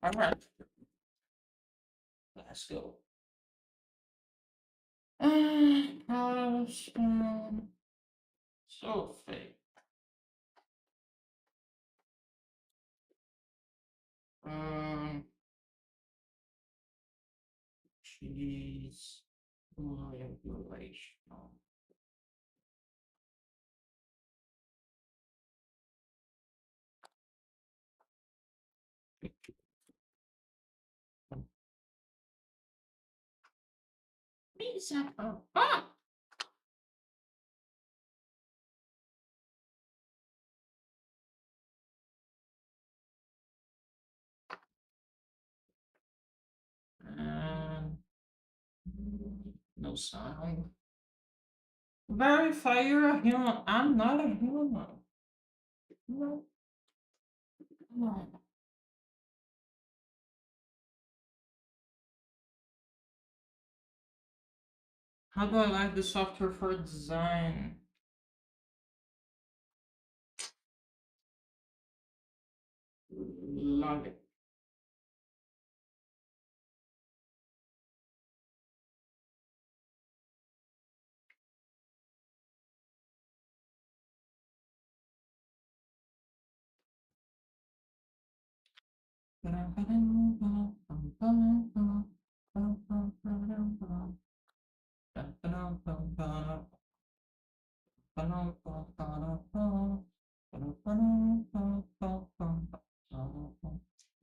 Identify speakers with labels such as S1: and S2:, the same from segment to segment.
S1: All right, let's go. So fake. Um, cheese manipulation. And no sound. Verify you're a human. I'm not a human. No. No. How do I like the software for design? Love it.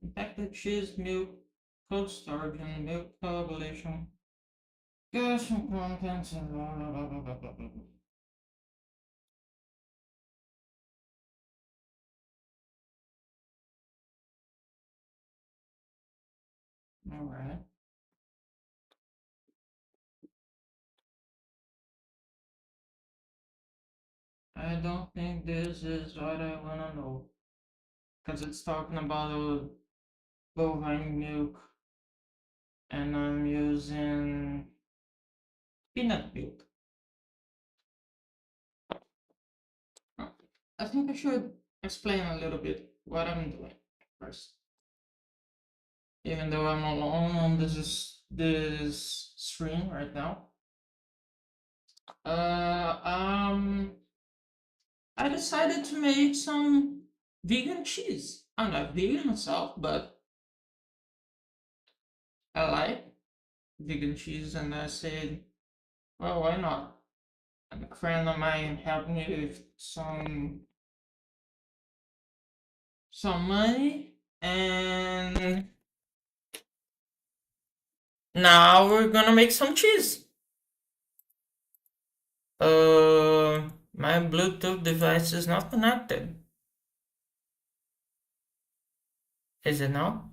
S1: Infected cheese, milk, cold storage, and milk coagulation. Calcium contents and blah blah blah blah blah blah. All right. I don't think this is what I wanna know. Because it's talking about bovine milk and I'm using peanut milk. I think I should explain a little bit what I'm doing first. Even though I'm alone on this stream right now. Uh, um, I decided to make some vegan cheese. I'm not vegan myself, but I like vegan cheese, and I said, well, why not? And a friend of mine helped me with some money, and now we're gonna make some cheese. My Bluetooth device is not connected. Is it now?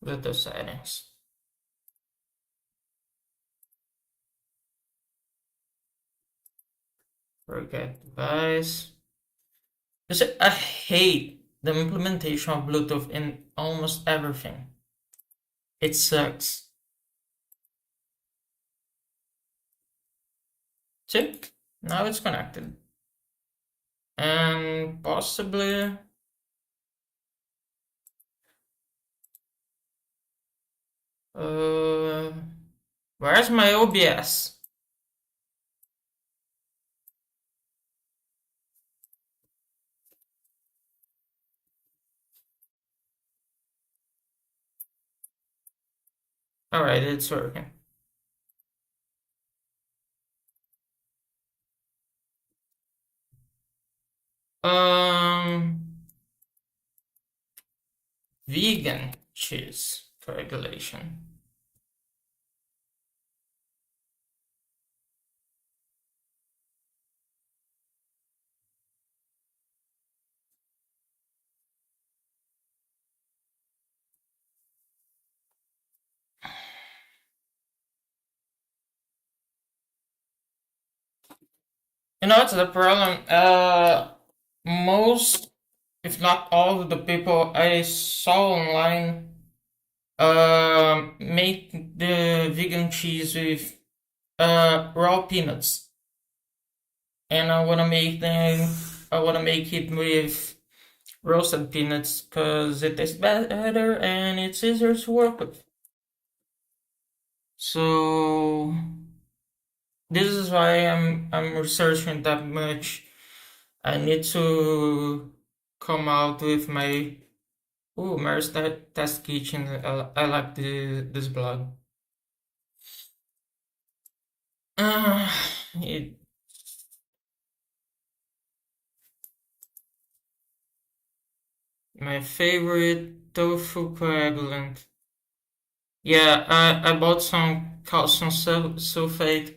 S1: Bluetooth settings. Forget device. You see, I hate the implementation of Bluetooth in almost everything. It sucks. See? Now it's connected. And possibly where's my OBS? Alright, it's working. Vegan cheese coagulation. You know what's the problem? Most, if not all of the people I saw online make the vegan cheese with raw peanuts. And I wanna make it with roasted peanuts because it tastes better and it's easier to work with. So this is why I'm researching that much. I need to come out with my Mary's Test Kitchen. I like this blog. Uh, it, my favorite tofu coagulant. Yeah, I bought some calcium sulfate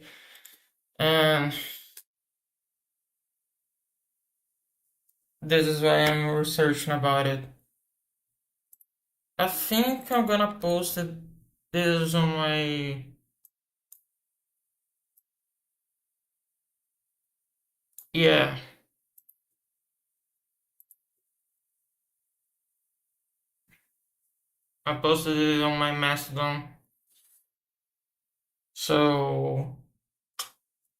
S1: and this is why I'm researching about it. I think I'm gonna post this on my. Yeah, I posted it on my Mastodon. So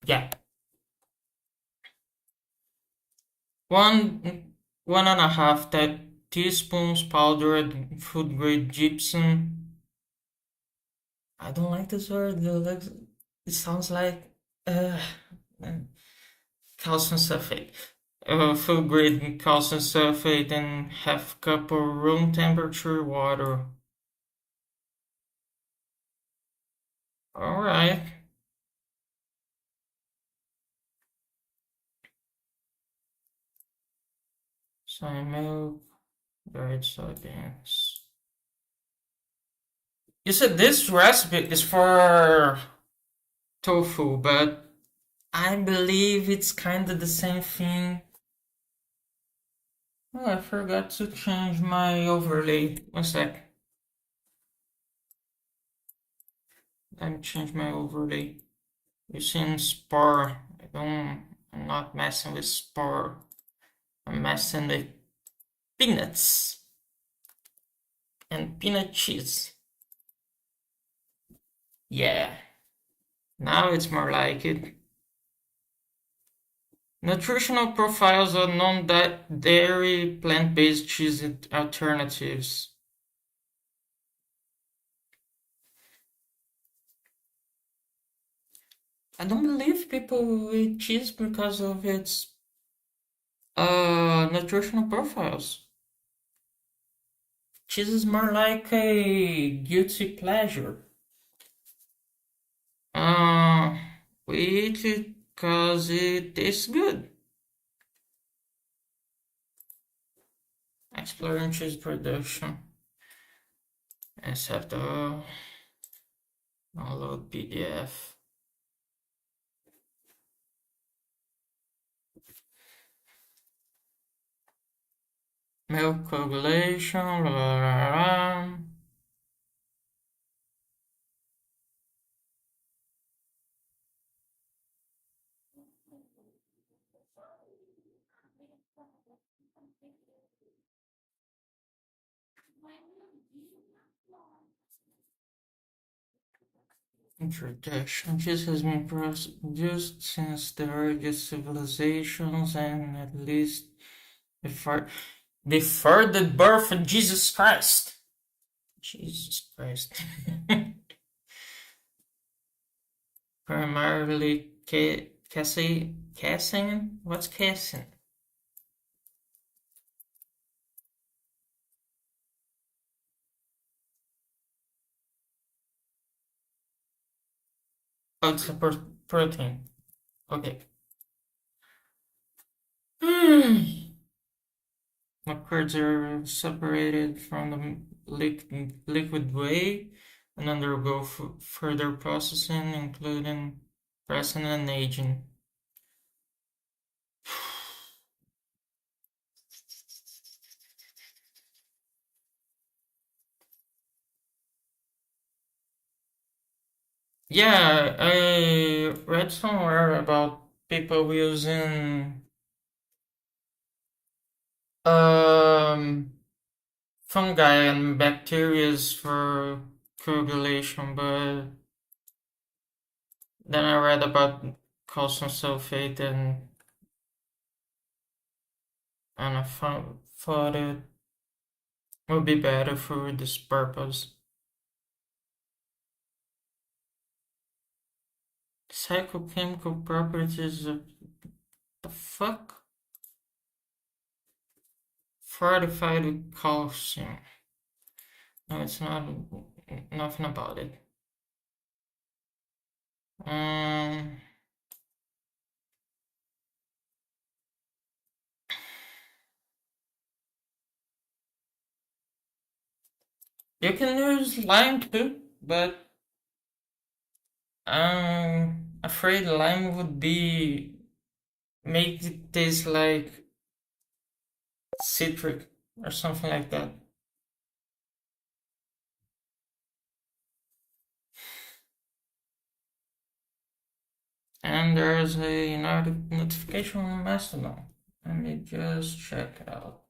S1: yeah, one and a half teaspoons powdered food grade gypsum. I don't like this word. It sounds like uh, calcium sulfate. Food grade calcium sulfate and half cup of room temperature water. All right. Soy milk, dried soybeans. You said this recipe is for tofu, but I believe it's kind of the same thing. Oh, I forgot to change my overlay. One sec. Let me change my overlay. Using Spore. I'm not messing with Spore. I'm messing with peanuts and peanut cheese. Yeah. Now it's more like it. Nutritional profiles of non-dairy plant-based cheese alternatives. I don't believe people eat cheese because of its nutritional profiles. Cheese is more like a guilty pleasure. Uh, we eat it because it tastes good. Exploring cheese production. Let's have the download PDF. Milk coagulation. Blah, blah, blah. Introduction. Cheese has been produced since the earliest civilizations and at least before the birth of Jesus Christ. Jesus Christ. Primarily casein? What's casein? Oh, it's a protein. Okay. Liquids are separated from the liquid way and undergo further processing, including pressing and aging. Yeah, I read somewhere about people using um fungi and bacteria for coagulation, but then I read about calcium sulfate and I thought it would be better for this purpose. Psychochemical properties of the fuck? Fortified with calcium. No, it's not nothing about it. Um, you can use lime too, but I'm afraid lime would be make it taste like citric or something like that. And there's a notification on Mastodon. Let me just check it out.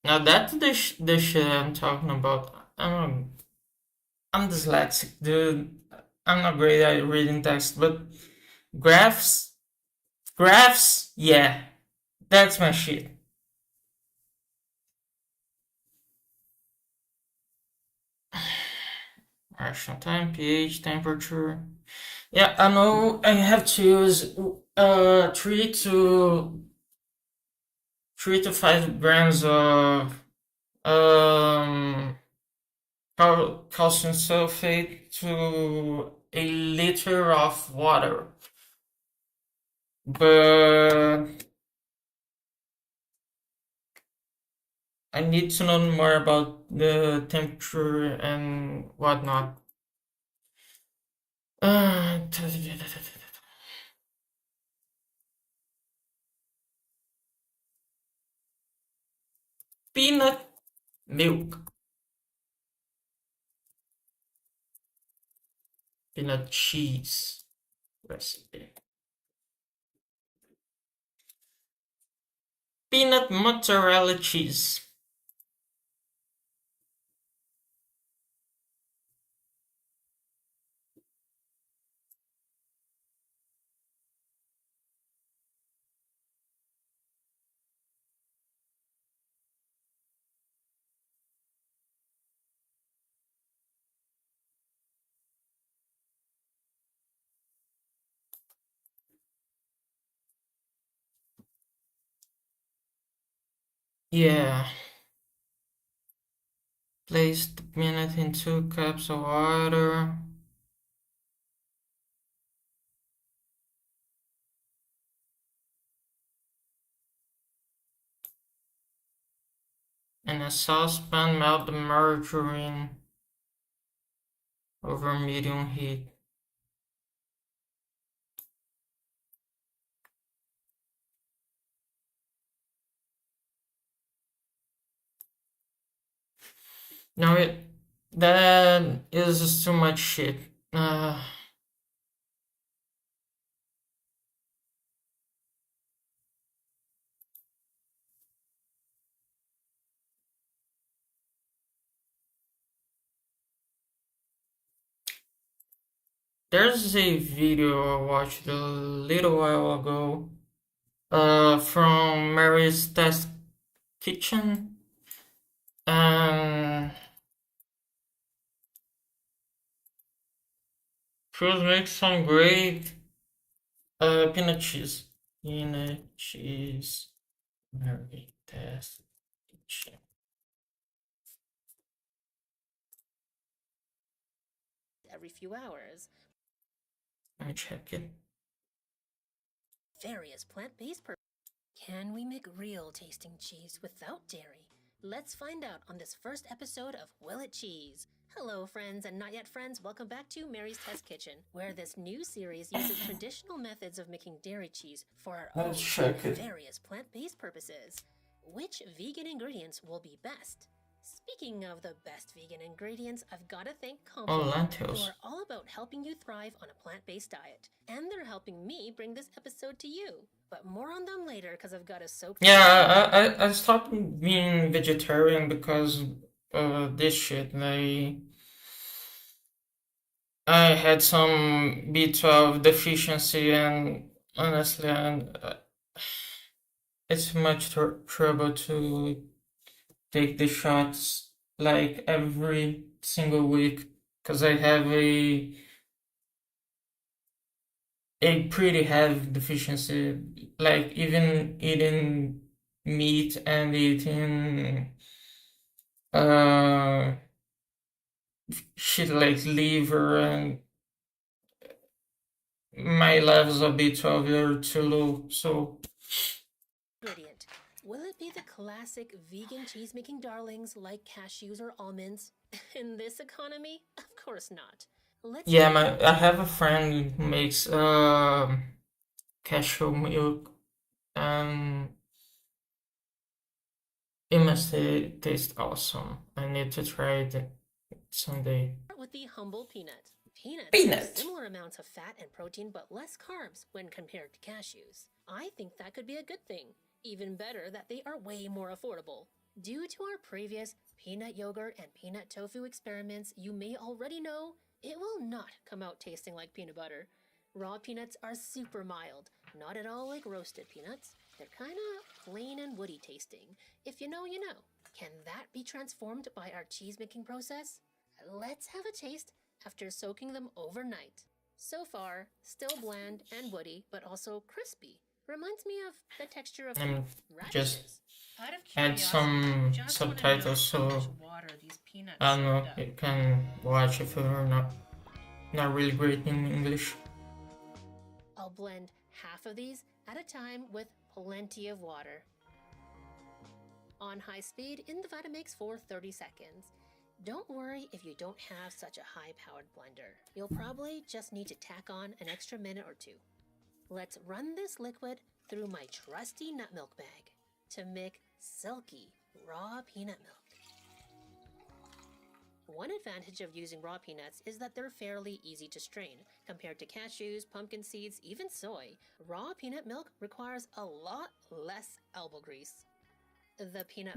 S1: Now that's the shit I'm talking about. I'm dyslexic, dude. I'm not great at reading text, but graphs, graphs, yeah, that's my shit. Reaction time, pH, temperature. Yeah, I know I have to use 3 to 5 grams of um calcium sulfate to a liter of water. But I need to know more about the temperature and whatnot. Uh, Peanut milk. Peanut cheese recipe. Peanut mozzarella cheese. Yeah. Place the peanut in 2 cups of water. In a saucepan, melt the margarine over medium heat. No, that is just too much shit. There's a video I watched a little while ago from Mary's Test Kitchen, and Cruz makes some great peanut cheese. Peanut cheese. Very tasty.
S2: Every few hours.
S1: Let me check it.
S2: Various plant-based Can we make real tasting cheese without dairy? Let's find out on this first episode of Will It Cheese. Hello, friends and not yet friends. Welcome back to Mary's Test Kitchen, where this new series uses traditional methods of making dairy cheese for our own various plant-based purposes. Which vegan ingredients will be best? Speaking of the best vegan ingredients, I've got to thank Compline, who are all about helping you thrive on a plant-based diet. And they're helping me bring this episode to you. But more on them later, because I've got to soak.
S1: Yeah, I stopped being vegetarian because of this shit. I had some B12 deficiency, and honestly, it's much trouble to take the shots like every single week because I have a pretty heavy deficiency. Like even eating meat and eating uh shit like liver, and my levels of B12 are too low. So
S2: ingredient. Will it be the classic vegan cheese-making darlings like cashews or almonds? In this economy? Of course not.
S1: yeah, I have a friend who makes cashew milk, and it must taste awesome. I need to try it someday.
S2: With the humble peanut. Peanuts have similar amounts of fat and protein, but less carbs when compared to cashews. I think that could be a good thing. Even better that they are way more affordable. Due to our previous peanut yogurt and peanut tofu experiments, you may already know it will not come out tasting like peanut butter. Raw peanuts are super mild, not at all like roasted peanuts. They're kinda plain and woody tasting. If you know, you know. Can that be transformed by our cheese-making process? Let's have a taste after soaking them overnight. So far, still bland and woody, but also crispy. Reminds me of the texture of
S1: just add some subtitles so I don't know, you can watch if you're not really great in English.
S2: I'll blend half of these at a time with plenty of water. On high speed in the Vitamix for 30 seconds. Don't worry if you don't have such a high-powered blender. You'll probably just need to tack on an extra minute or two. Let's run this liquid through my trusty nut milk bag to make silky raw peanut milk. One advantage of using raw peanuts is that they're fairly easy to strain. Compared to cashews, pumpkin seeds, even soy, raw peanut milk requires a lot less elbow grease. The peanut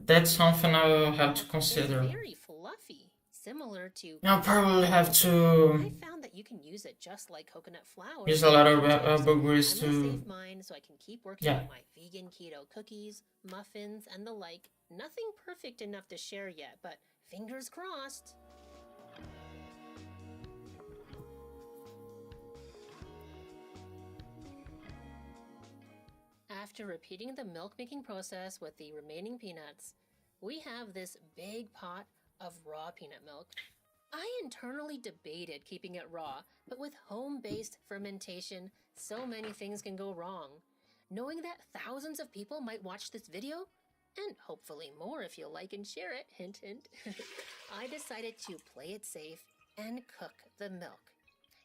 S1: that's something I'll have to consider.
S2: Very fluffy, similar to.
S1: I'll probably have to.
S2: I found that you can use it just like coconut flour.
S1: Use a lot of elbow grease to.
S2: Save mine so I can keep working on my vegan keto cookies, muffins, and the like. Nothing perfect enough to share yet, but fingers crossed. After repeating the milk-making process with the remaining peanuts, we have this big pot of raw peanut milk. I internally debated keeping it raw, but with home-based fermentation, so many things can go wrong. Knowing that thousands of people might watch this video, and hopefully more if you like and share it, hint hint, I decided to play it safe and cook the milk.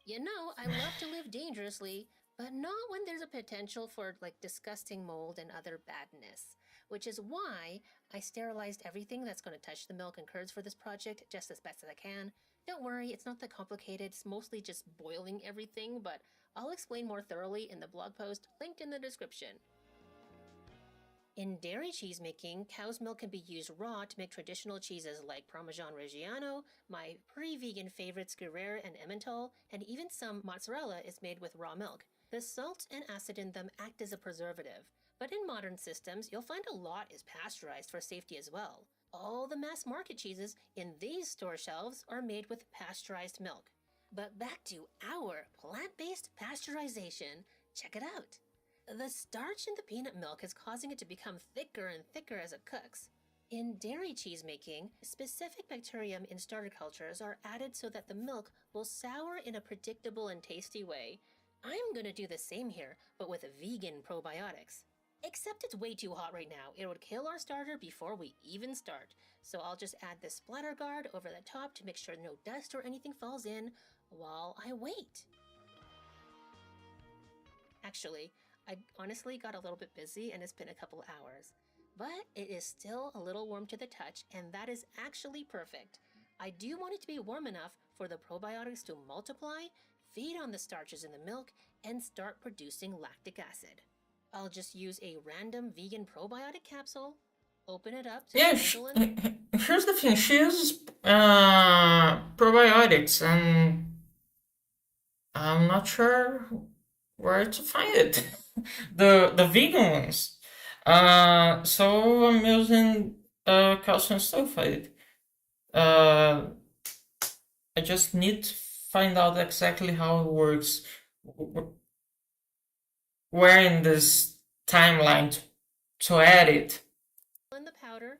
S2: You know, I love to live dangerously, but not when there's a potential for like disgusting mold and other badness, which is why I sterilized everything that's going to touch the milk and curds for this project just as best as I can. Don't worry, it's not that complicated. It's mostly just boiling everything, but I'll explain more thoroughly in the blog post linked in the description. In dairy cheese making, cow's milk can be used raw to make traditional cheeses like Parmesan Reggiano, my pre-vegan favorites Gruyere and Emmental, and even some mozzarella is made with raw milk. The salt and acid in them act as a preservative, but in modern systems, you'll find a lot is pasteurized for safety as well. All the mass market cheeses in these store shelves are made with pasteurized milk. But back to our plant based pasteurization. Check it out. The starch in the peanut milk is causing it to become thicker and thicker as it cooks. In dairy cheese making, specific bacterium in starter cultures are added so that the milk will sour in a predictable and tasty way. I'm gonna do the same here, but with vegan probiotics. Except it's way too hot right now. It would kill our starter before we even start. So I'll just add this splatter guard over the top to make sure no dust or anything falls in while I wait. Actually, I honestly got a little bit busy and it's been a couple hours. But it is still a little warm to the touch, and that is actually perfect. I do want it to be warm enough for the probiotics to multiply, feed on the starches in the milk, and start producing lactic acid. I'll just use a random vegan probiotic capsule, open it up to
S1: Yeah,
S2: sprinkle in.
S1: here's the thing. She uses probiotics, and I'm not sure where to find it. The vegan ones. So I'm using calcium sulfate. Uh, I just need to find out exactly how it works. Where in this timeline to add it.
S2: In the powder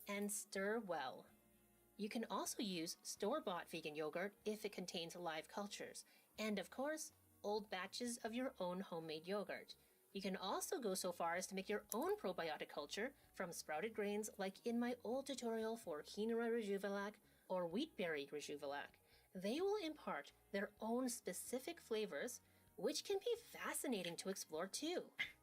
S2: and stir well. You can also use store-bought vegan yogurt if it contains live cultures, and of course, old batches of your own homemade yogurt. You can also go so far as to make your own probiotic culture from sprouted grains like in my old tutorial for quinoa rejuvelac or wheatberry rejuvelac. They will impart their own specific flavors, which can be fascinating to explore too.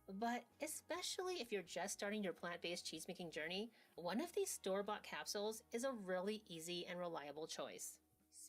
S2: But especially if you're just starting your plant-based cheesemaking journey, one of these store-bought capsules is a really easy and reliable choice.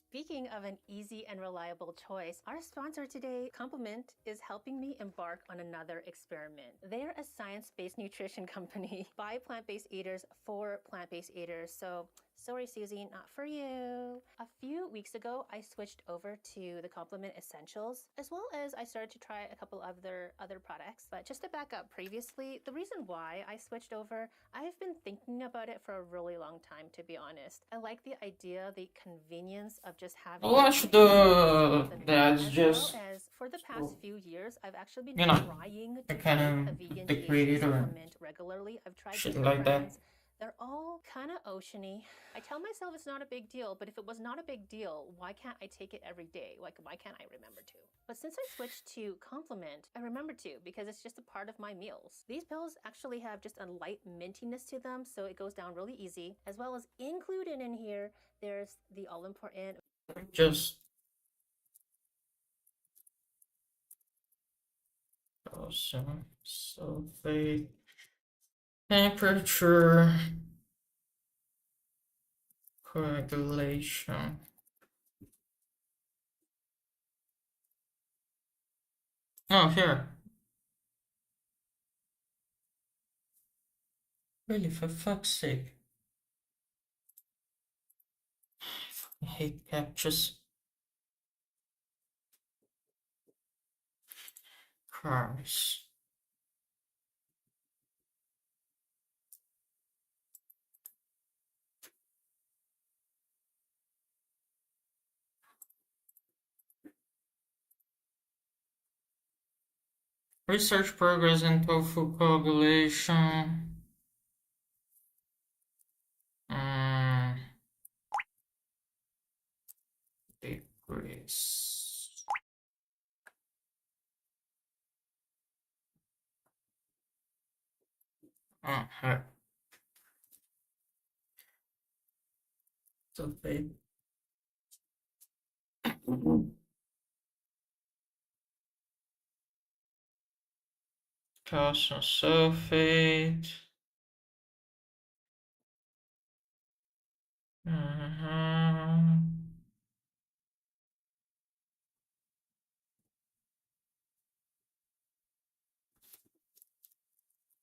S2: Speaking of an easy and reliable choice, our sponsor today, Complement, is helping me embark on another experiment. They're a science-based nutrition company by plant-based eaters for plant-based eaters. So sorry, Susie, not for you. A few weeks ago, I switched over to the Complement Essentials, as well as I started to try a couple of their other products. But just to back up previously, the reason why I switched over, I've been thinking about it for a really long time, to be honest. I like the idea, the convenience of just having
S1: Watch the ads just,
S2: well as for the past few years, I've actually been
S1: you know,
S2: trying
S1: I
S2: to
S1: kind
S2: take a
S1: of
S2: vegan
S1: degrade
S2: THC
S1: it or
S2: supplement regularly. I've tried
S1: shit
S2: different
S1: like that.
S2: brands. They're all kind of oceany. I tell myself it's not a big deal, but if it was not a big deal, why can't I take it every day? Like, why can't I remember to? But since I switched to Complement, I remember to because it's just a part of my meals. These pills actually have just a light mintiness to them, so it goes down really easy. As well as included in here, there's the all-important
S1: Just calcium sulfate temperature coagulation. Oh, here. Really, for fuck's sake. I fucking hate captchas. Cars. Research progress in tofu coagulation. Decrease. Oh, here. Sulfate. Calcium sulfate.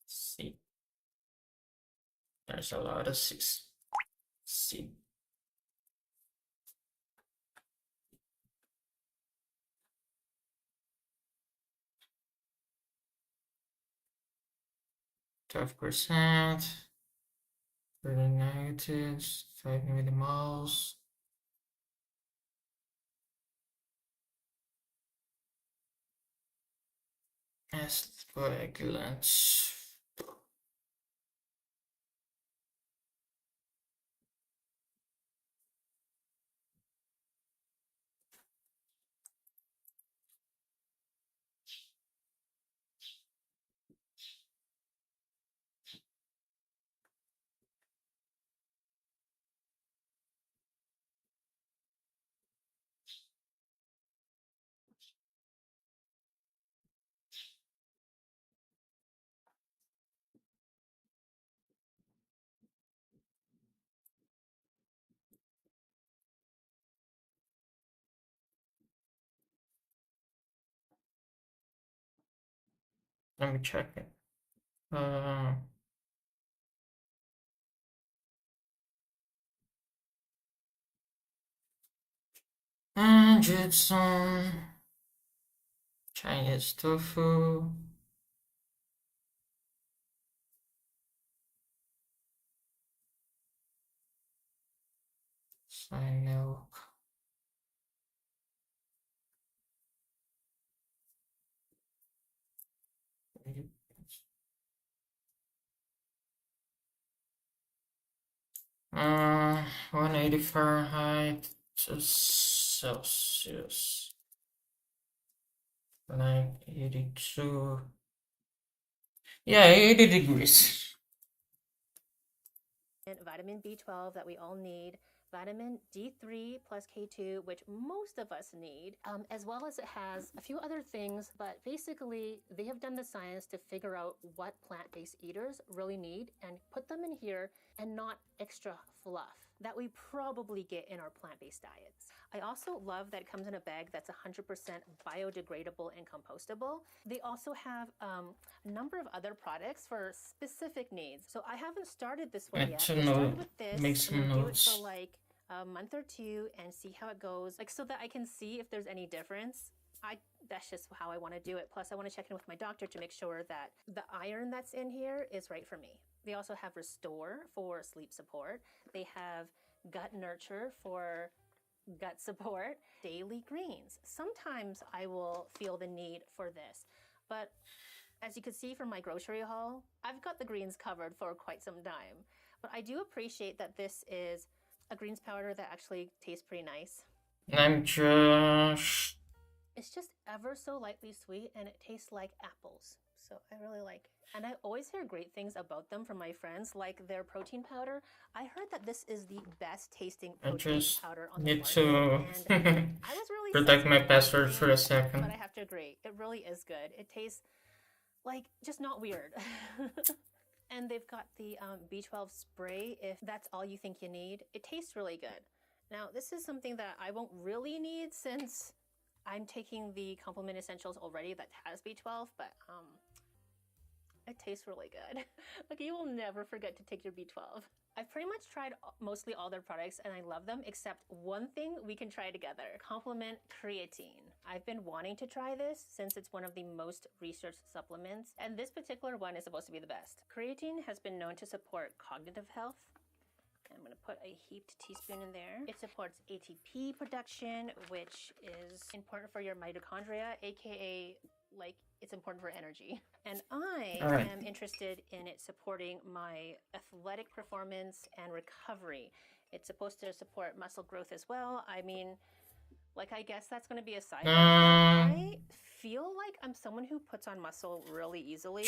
S1: C. There's a lot of C's. C. %, 30 negatives, 5 millimoles. Anticoagulants. Let me check it. Jitsun, Chinese tofu, soy milk. Uh, 180 Fahrenheit to Celsius. 982. Yeah, 80 degrees.
S2: Vitamin B12 that we all need, vitamin D3 plus K2, which most of us need, as well as it has a few other things, but basically they have done the science to figure out what plant-based eaters really need and put them in here and not extra fluff that we probably get in our plant-based diets. I also love that it comes in a bag that's 100% biodegradable and compostable. They also have a number of other products for specific needs. So I haven't started this one yet. I started with this.
S1: Make some
S2: I'm gonna do it
S1: notes.
S2: for like a month or two and see how it goes, like so that I can see if there's any difference. That's just how I want to do it. Plus, I want to check in with my doctor to make sure that the iron that's in here is right for me. They also have Restore for sleep support. They have Gut Nurture for gut support. Daily Greens. Sometimes I will feel the need for this, but as you can see from my grocery haul, I've got the greens covered for quite some time. But I do appreciate that this is a greens powder that actually tastes pretty nice.
S1: I'm Josh.
S2: It's just ever so lightly sweet and it tastes like apples. So I really like it. And I always hear great things about them from my friends, like their protein powder. I heard that this is the best tasting protein powder on the
S1: Need
S2: market.
S1: to
S2: And I was really
S1: protect my password
S2: brand,
S1: for a second.
S2: but I have to agree, it really is good. It tastes like just not weird. And they've got the B12 spray if that's all you think you need. It tastes really good. Now, this is something that I won't really need since I'm taking the Complement Essentials already that has B12, but it tastes really good. Like, you will never forget to take your B12. I've pretty much tried mostly all their products and I love them, except one thing we can try together. Complement Creatine. I've been wanting to try this since it's one of the most researched supplements, and this particular one is supposed to be the best. Creatine has been known to support cognitive health. I'm going to put a heaped teaspoon in there. It supports ATP production, which is important for your mitochondria, aka like it's important for energy. And I am interested in it supporting my athletic performance and recovery. It's supposed to support muscle growth as well. I mean, like, I guess that's going to be a side note. I feel like I'm someone who puts on muscle really easily.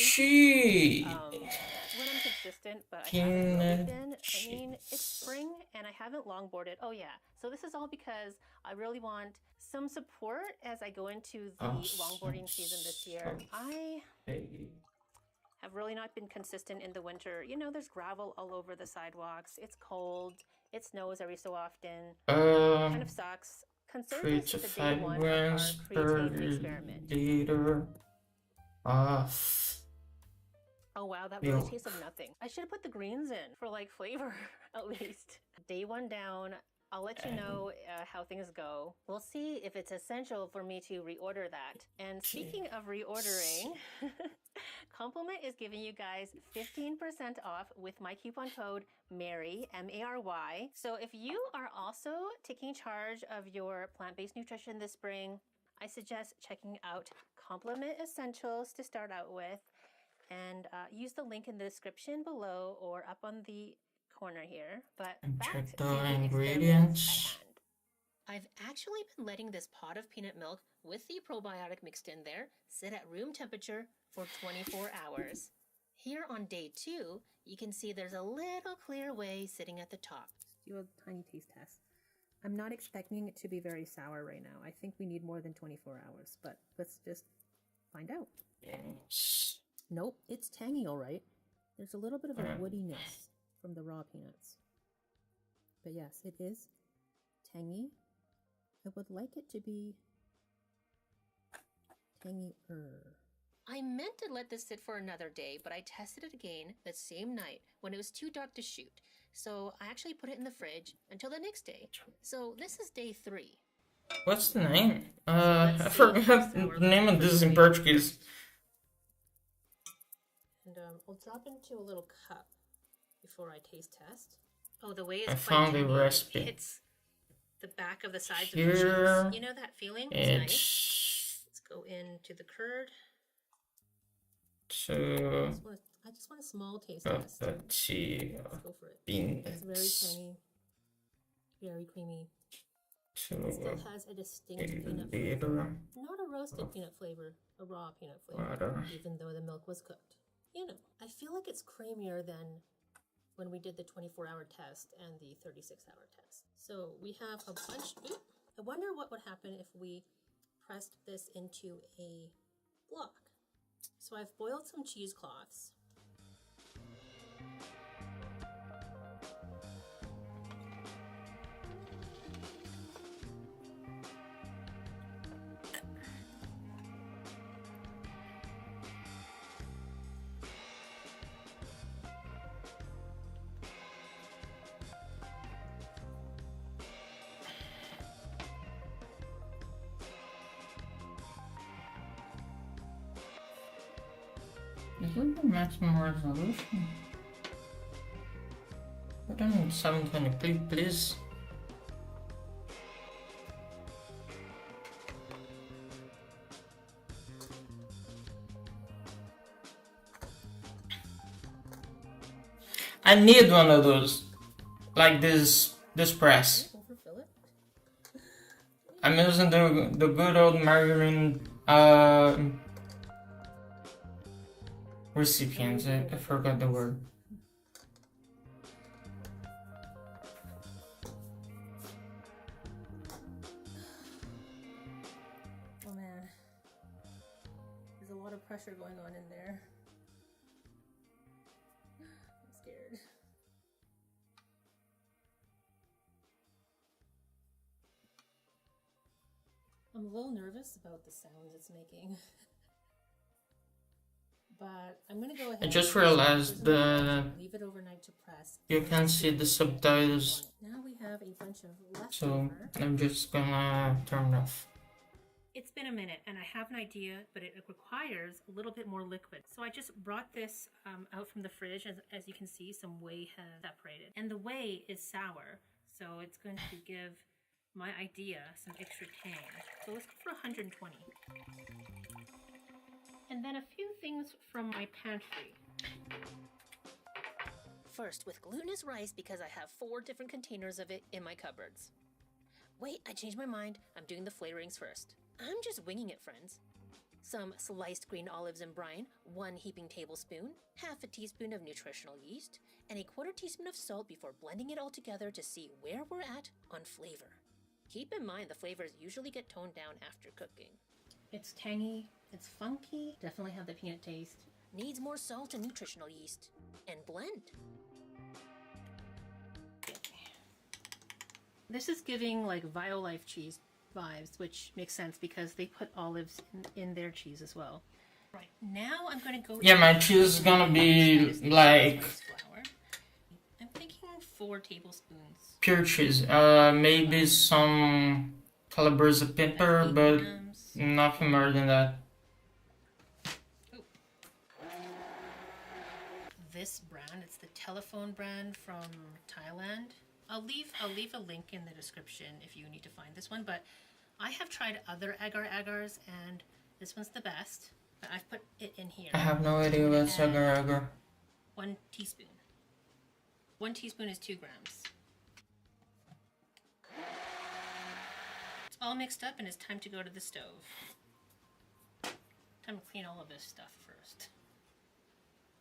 S2: When I'm consistent, but I haven't really been. I mean, it's spring and I haven't longboarded. Oh yeah, so this is all because I really want some support as I go into the longboarding season this year. I have really not been consistent in the winter. You know, there's gravel all over the sidewalks. It's cold. It snows every so often. Kind of sucks. Consider this the day one of our creatine experiment.
S1: Liter of
S2: Oh wow, that really tastes of nothing. I should have put the greens in for like flavor, at least. Day one down. I'll let you know how things go. We'll see if it's essential for me to reorder that. And speaking of reordering, Complement is giving you guys 15% off with my coupon code MARY, M-A-R-Y. So if you are also taking charge of your plant-based nutrition this spring, I suggest checking out Compliment Essentials to start out with, and use the link in the description below or up on the corner here. But back
S1: Check
S2: to
S1: the
S2: the
S1: ingredients.
S2: experiments at hand. I've actually been letting this pot of peanut milk with the probiotic mixed in there sit at room temperature for 24 hours. Here on day 2, you can see there's a little clear whey sitting at the top.
S3: Do a tiny taste test. I'm not expecting it to be very sour right now. I think we need more than 24 hours, but let's just find out.
S1: Yes.
S3: Nope, it's tangy all right. There's a little bit of a woodiness from the raw peanuts. But yes, it is tangy. I would like it to be tangier.
S2: I meant to let this sit for another day, but I tested it again that same night when it was too dark to shoot. So I actually put it in the fridge until the next day. So this is day 3.
S1: What's the name? I forgot the name of this in Portuguese.
S2: And I'll drop into a little cup before I taste test. Oh, the whey is
S1: I
S2: quite
S1: found the
S2: tangy.
S1: recipe.
S2: It hits the back of the sides of the
S1: Here
S2: cheese. You know that feeling? It's nice.
S1: It's
S2: Let's go into the curd.
S1: to
S2: I just want a small taste
S1: the
S2: test.
S1: tea
S2: Let's go for it.
S1: beans
S2: It's very tangy, very creamy. It
S1: to
S2: still has a distinct
S1: a
S2: peanut flavor.
S1: little
S2: Not a roasted peanut flavor, a raw peanut flavor,
S1: water.
S2: even though the milk was cooked. You know, I feel like it's creamier than when we did the 24-hour test and the 36-hour test. So we have a bunch. I wonder what would happen if we pressed this into a block. So I've boiled some cheesecloths.
S1: Is it the maximum resolution? Put it in 720p, please. I need one of those, like this press.
S2: Overfill it.
S1: I'm using the good old margarine recipients. I forgot the word.
S3: Oh man, there's a lot of pressure going on in there. I'm scared. I'm a little nervous about the sounds it's making. But I'm gonna go ahead.
S1: I just realized
S3: leave it overnight to press.
S1: you can see the subtitles,
S3: Now we have a bunch of
S1: so
S3: leftover.
S1: I'm just gonna turn it off.
S3: It's been a minute and I have an idea, but it requires a little bit more liquid. So I just brought this out from the fridge. As you can see, some whey has separated. And the whey is sour, so it's going to give my idea some extra tang. So let's go for 120. And then a few things from my pantry.
S2: First, with glutinous rice because I have 4 different containers of it in my cupboards. Wait, I changed my mind. I'm doing the flavorings first. I'm just winging it, friends. Some sliced green olives in brine, 1 heaping tablespoon, half a teaspoon of nutritional yeast, and a 1/4 teaspoon of salt before blending it all together to see where we're at on flavor. Keep in mind the flavors usually get toned down after cooking.
S3: It's tangy, it's funky, definitely have the peanut taste.
S2: Needs more salt and nutritional yeast. And blend.
S3: This is giving like Violife cheese vibes, which makes sense because they put olives in their cheese as well. Right, now I'm going to go...
S1: Yeah, my cheese is gonna be like
S3: flour. I'm thinking 4 tablespoons.
S1: pure cheese. Maybe some calabresa pepper, but nothing more than that.
S3: This brand, it's the Telephone brand from Thailand. I'll leave a link in the description if you need to find this one, but I have tried other agar-agars, and this one's the best. But I've put it in here.
S1: I have no idea what's agar-agar.
S3: 1 teaspoon. 1 teaspoon is 2 grams. It's all mixed up and it's time to go to the stove. Time to clean all of this stuff first.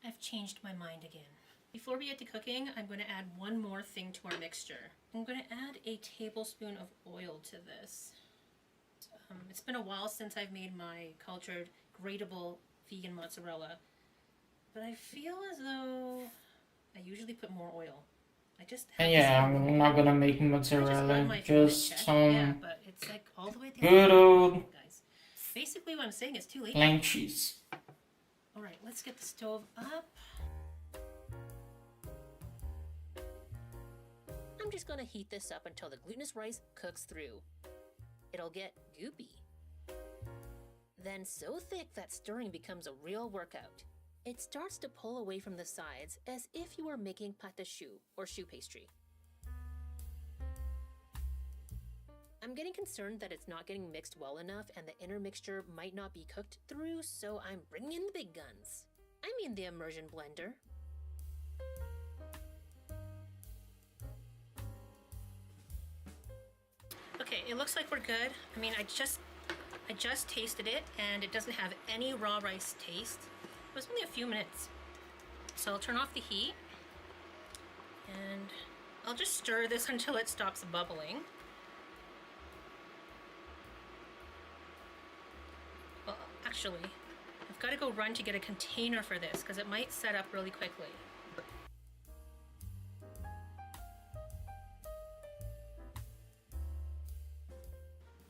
S3: I've changed my mind again. Before we get to cooking, I'm going to add one more thing to our mixture. I'm going to add a tablespoon of oil to this. It's been a while since I've made my cultured, grateable vegan mozzarella, but I feel as though I usually put more oil. I just
S1: And yeah, I'm not gonna make mozzarella, just some
S3: yeah, but it's like all the way down.
S1: good old
S3: Guys. Basically what I'm saying is too late.
S1: plain cheese.
S3: Alright, let's get the stove up.
S2: I'm just gonna heat this up until the glutinous rice cooks through. It'll get goopy. Then so thick that stirring becomes a real workout. It starts to pull away from the sides as if you were making pâte de choux or choux pastry. I'm getting concerned that it's not getting mixed well enough and the inner mixture might not be cooked through, so I'm bringing in the big guns. I mean the immersion blender.
S3: Okay, it looks like we're good. I mean, I just tasted it and it doesn't have any raw rice taste. It was only a few minutes. So I'll turn off the heat and I'll just stir this until it stops bubbling. Well, actually, I've got to go run to get a container for this because it might set up really quickly.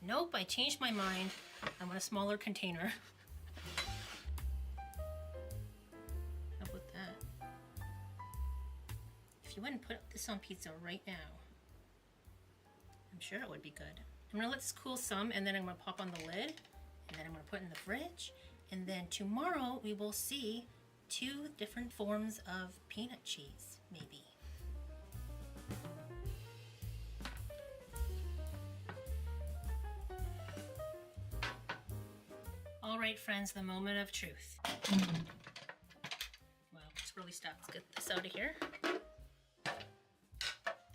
S3: Nope, I changed my mind. I want a smaller container. How about that? If you went and put this on pizza right now, I'm sure it would be good. I'm gonna let this cool some and then I'm gonna pop on the lid and then I'm gonna put it in the fridge. And then tomorrow we will see 2 different forms of peanut cheese, maybe. All right, friends, the moment of truth. Well, it's really stuck. Let's get this out of here.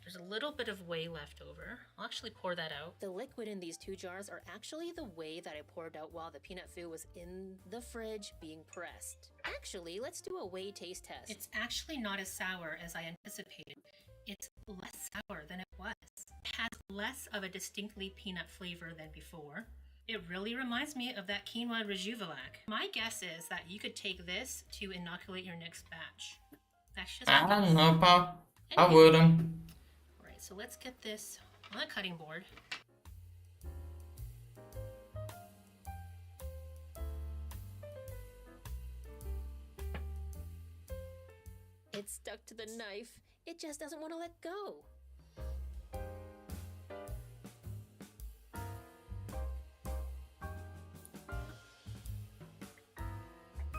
S3: There's a little bit of whey left over. I'll actually pour that out.
S2: The liquid in these 2 jars are actually the whey that I poured out while the peanut foo was in the fridge being pressed. Actually, let's do a whey taste test.
S3: It's actually not as sour as I anticipated. It's less sour than it was. It has less of a distinctly peanut flavor than before. It really reminds me of that quinoa Rejuvelac. My guess is that you could take this to inoculate your next batch. That's just
S1: I don't know, Pop. I wouldn't.
S3: Alright, so let's get this on the cutting board.
S2: It's stuck to the knife. It just doesn't want to let go.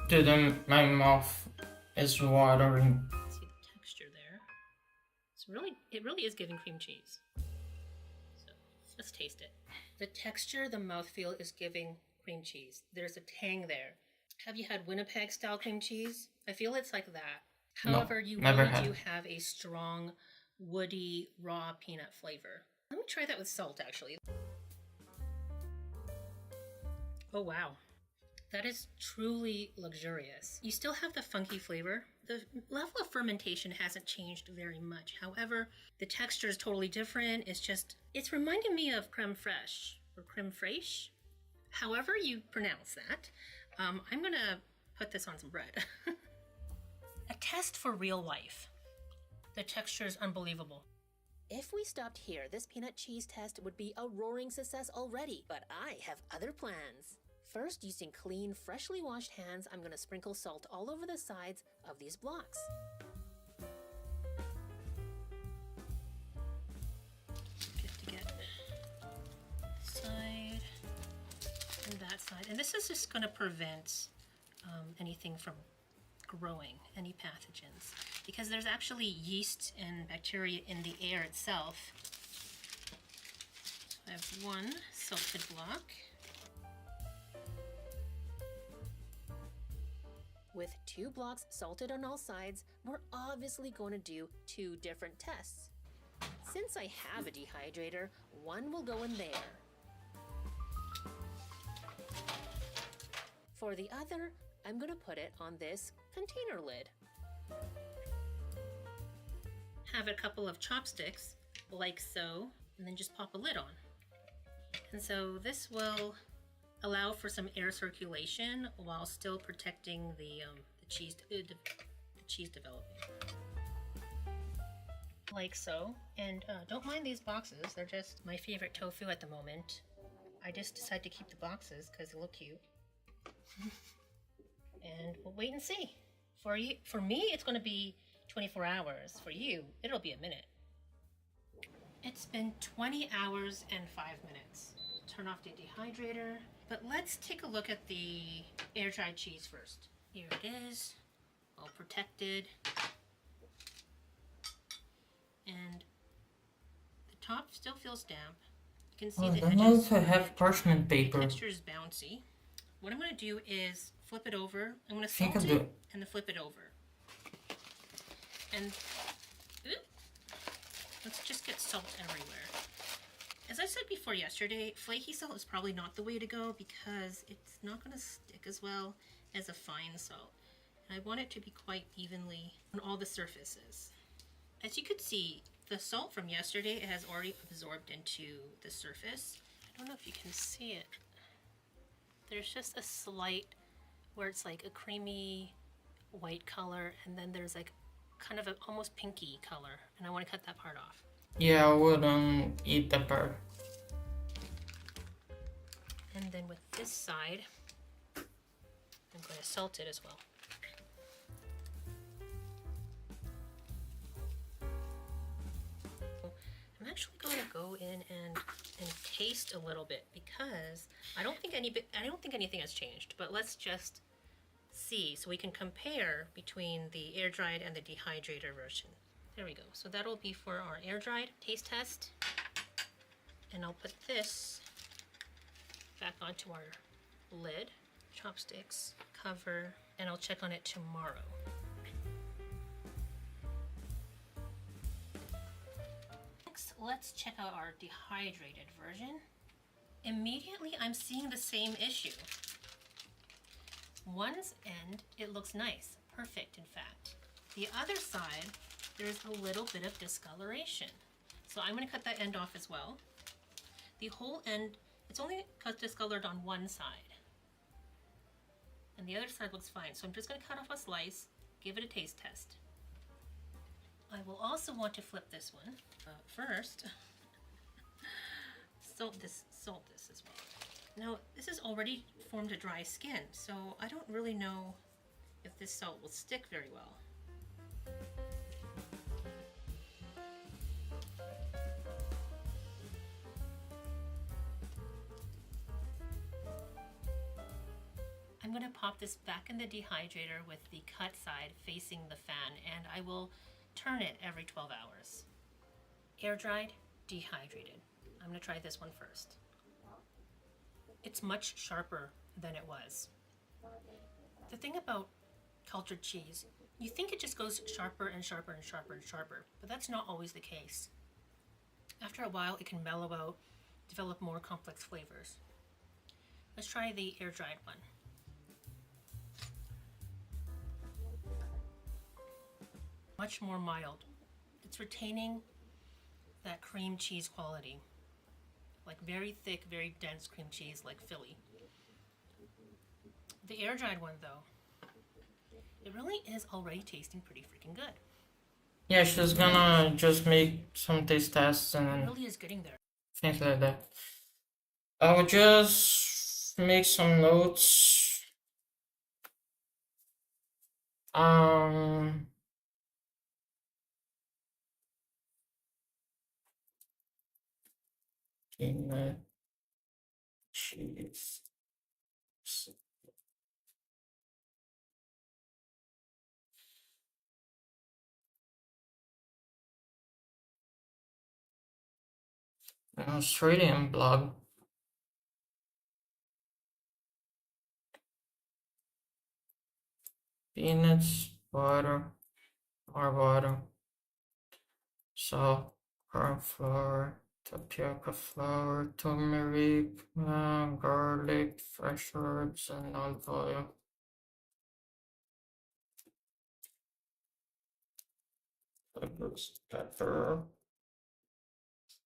S1: Dude, my mouth is watering.
S3: See the texture there. It really is giving cream cheese. So let's taste it. The texture, the mouthfeel is giving cream cheese. There's a tang there. Have you had Winnipeg style cream cheese? I feel it's like that. However, you really do have a strong, woody, raw peanut flavor. Let me try that with salt, actually. Oh, wow. That is truly luxurious. You still have the funky flavor. The level of fermentation hasn't changed very much. However, the texture is totally different. It's reminding me of creme fraiche or creme fraiche. However you pronounce that. I'm gonna put this on some bread. A test for real life. The texture is unbelievable.
S2: If we stopped here, this peanut cheese test would be a roaring success already. But I have other plans. First, using clean, freshly washed hands, I'm going to sprinkle salt all over the sides of these blocks.
S3: Good to get this side and that side. And this is just going to prevent anything from growing, any pathogens. Because there's actually yeast and bacteria in the air itself. So I have one salted block.
S2: With 2 blocks salted on all sides, we're obviously going to do 2 different tests. Since I have a dehydrator, one will go in there. For the other, I'm going to put it on this container lid.
S3: Have a couple of chopsticks, like so, and then just pop a lid on. And so this will allow for some air circulation while still protecting the cheese developing. Like so. And don't mind these boxes, they're just my favorite tofu at the moment. I just decided to keep the boxes because they look cute. And we'll wait and see. For me, it's going to be 24 hours. For you, it'll be a minute. It's been 20 hours and 5 minutes. Turn off the dehydrator. But let's take a look at the air-dried cheese first. Here it is, all protected. And the top still feels damp. You can see the edges.
S1: I also have parchment paper.
S3: The texture is bouncy. What I'm going to do is flip it over. I'm going to salt it and then flip it over. And let's just get salt everywhere. As I said before yesterday, flaky salt is probably not the way to go because it's not going to stick as well as a fine salt. And I want it to be quite evenly on all the surfaces. As you could see, the salt from yesterday has already absorbed into the surface. I don't know if you can see it. There's just a slight where it's like a creamy white color, and then there's like kind of an almost pinky color, and I want to cut that part off.
S1: Yeah, I wouldn't eat that part.
S3: And then with this side, I'm going to salt it as well. I'm actually going to go in and taste a little bit because I don't think anything has changed. But let's just see so we can compare between the air dried and the dehydrator version. There we go. So that'll be for our air dried taste test, and I'll put this back onto our lid, chopsticks, cover, and I'll check on it tomorrow. Let's check out our dehydrated version. Immediately, I'm seeing the same issue. One's end, it looks nice, perfect in fact. The other side, there's a little bit of discoloration. So I'm going to cut that end off as well. The whole end, it's only discolored on one side. And the other side looks fine. So I'm just going to cut off a slice, give it a taste test. I will also want to flip this one. First, salt this as well. Now, this has already formed a dry skin, so I don't really know if this salt will stick very well. I'm going to pop this back in the dehydrator with the cut side facing the fan, and I will turn it every 12 hours. Air dried, dehydrated. I'm going to try this one first. It's much sharper than it was. The thing about cultured cheese, you think it just goes sharper and sharper and sharper and sharper, but that's not always the case. After a while, it can mellow out, develop more complex flavors. Let's try the air dried one. Much more mild. It's retaining that cream cheese quality, like very thick, very dense cream cheese like Philly. The air dried one though, it really is already tasting pretty freaking good.
S1: Yeah, she's gonna just make some taste tests
S3: It
S1: and
S3: really is getting there.
S1: things like that. I will just make some notes. Peanut cheese. an Australian blog. Peanuts, butter, more butter, salt, corn flour, tapioca flour, turmeric, garlic, fresh herbs, and olive oil. Pepper,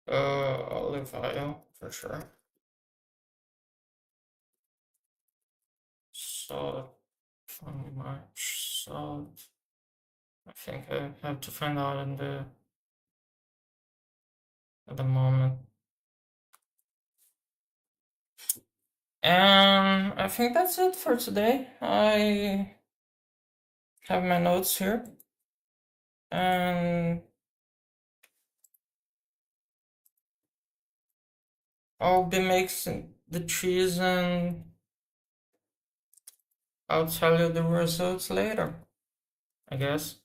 S1: olive oil for sure. Salt, how much salt? I think I have to find out in the at the moment. And I think that's it for today. I have my notes here, and I'll be mixing the cheese, and I'll tell you the results later, I guess.